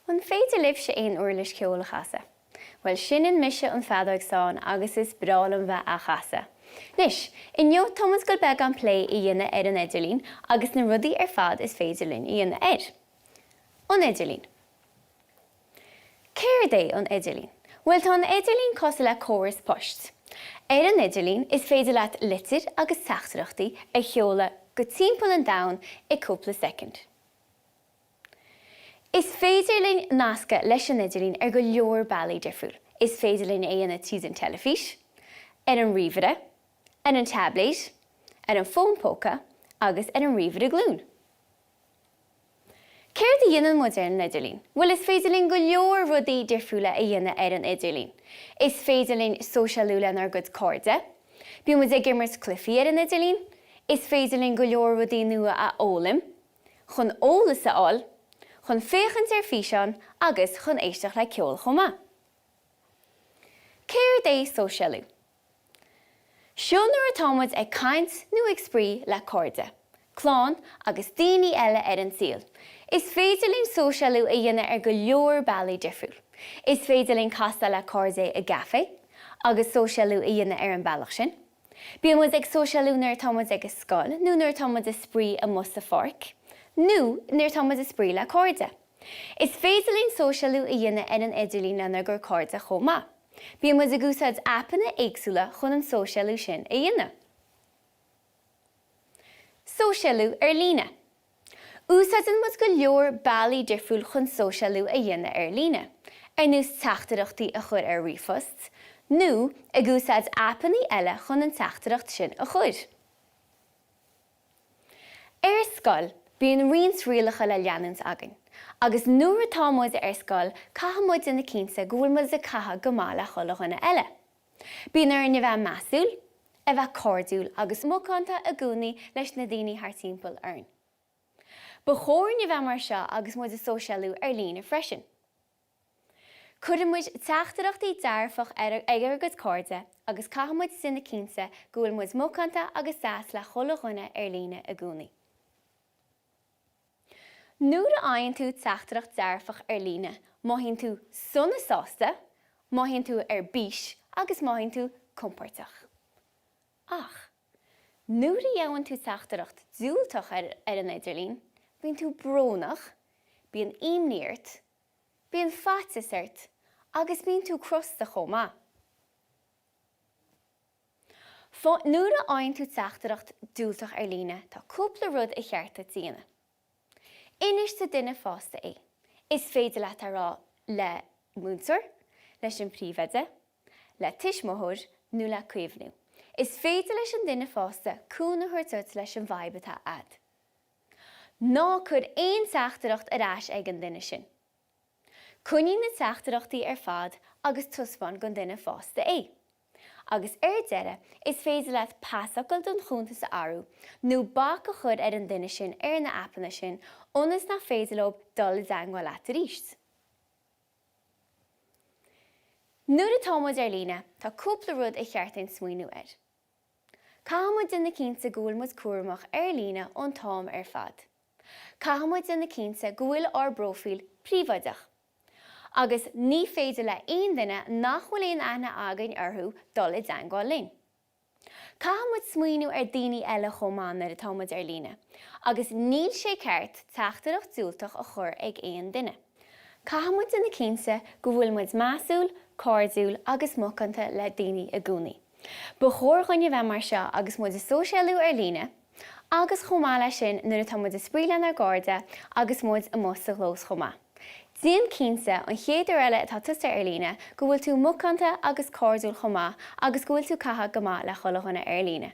An féidir libh sé aon uair leis ceola chasa. Well sin in mise an fadóig sáin agus is bralam bheith a chasa. Nis, inniu Thomas go beag an play I dhéine an Idirlín agus na rudaí fad is féidir linn I dhéine An Idirlín. Céir é an Idirlín? Well tá an Idirlín cos le córas post. An Idirlín is féidir leat litir agus teachtarachtaí a cheola go timpeall an domhan I cúpla second. Is féidir linn nasca leis an Idirlín go leor bailí difriúil. Is féidir linn dhéana tíos an telefís, an riomhare, an tablet, an fónpóca agus an riomhare glún. Céir de dhéanann muid an Idirlín? Well, is féidir linn go leor rudaí difriúla a dhéanamh an Idirlín. Is féidir linn Sóisialú lenar go cóirde. Bí muid ag gimmert clufií an Idirlín. Is féidir linn go leor rudaí nua a ólam, chun ólas a áil, chun féchant físeán agus chun éisteach le ceol chomá. Céir é Sóisialú? Seo nuair atá muid ag caint nó ag sprí le cóirde, clán agus daoine eile an síl. Is féidir linn Sóisialú a dhéanamh go leor bailí difriúil. Is féidir linn casta le cóirde a gafe, agus Sóisialú a dhéanamh an bailach sin. Bí muid ag Sóisialú nuair atá muid ag Scoil, nó nuair atá muid a sprí a musta forc, nó nuair atá muid a sprí le cóirde. Is féidir linn Sóisialú a dhéanamh an Idirlín lenar gur cóirde chomá. Bí muid a gúsáid appanna éagsúla chun an Sóisialú sin a dhéanamh. Sóisialú Líne. Úsáideann muid go leor bailí difriúil chun Sóisialú a dhéanamh Líne. Nús teachtarachtaí a chur riomhast, nó a gúsáid appannaí eile chun an teachtareacht sin a chur. Scoil, bíonn rions rialacha le leanúint agan. Agus nuair atá muid Scoil, catha muid ina cinnte go bhfuil muid a catha go mála cholachana eile. Bíonn ar na bheith measúil, a bheith cordúil agus mócánta a gúnaí leis na daoine thar timpeall orn. Ba chóir na bheith mar seo agus muid a Sóisialú Líne freisin. Cuireann muid teachtarachtaí dearfach ag go cóirde agus catha muid sin na cinnte go bhfuil muid mócánta agus sás le cholachana Líne a gúnaí. Nuair a aonn tú teachtareacht dearfach Líne, maithíonn tú sonna sásta, maithíonn tú bís agus maithíonn tú compórtach. Ach, nuair a dhéann tú teachtareacht dúilteach an Idirlín, bíonn tú brónach, bíonn imníirt, bíonn fatasairt agus bíonn tú crosta chomá. Nuair a aonn tú teachtareacht dúilteach Líne, tá cúpla rud a chearta tíana. Inis sa duine fásta é. Is féidir leat ará le múnsar, leis an príomhide, le tuismóthir nó le cuimhnú. Is féidir leis an duine fásta cúna thuirt leis an bhaibetá ad. Ná chud aon teachtareacht arás ag an duine sin. Cuiníonn na teachtareachtaí fad agus tuspáin go duine fásta é. Agus deire is féidir leat pásacail don chúnta sa áru, nó bach a chud an duine sin na appanna sin, ónas na féidir lob dul deangáil leat a ríist. Nuair atá muid Líne, tá cúpla rud a cheartain smaoinú air. Catha muid ina cinnte go bhfuil muid cuaireamach Líne ón tám fad. Catha muid ina cinnte go bhfuil brófíl príomhaideach. Agus ní féidir le aon duine nach bhfuil aon aithne againn orthú dul deangáil linn. Catha muid smaoinú daoine eile chomá nuair atá muid Líne, agus níl sé ceart teachtareacht dúilteach a chur ag aon duine. Catha muid ina cinnte go bhfuil muid measúil, cordúil agus mócánta le daoine a gúnaí. Ba chóir ghine bheith mar seo agus muid a Sóisialú Líne, agus chomá lei sin nuair atá muid a sprí lenar Garda agus muid a musta glós chomá. Díon cinnte an chéad eile atá tusta Líne go bhfuil tú mócánta agus cordúil chomá agus go bhfuil tú catha go maith le cholachana Líne.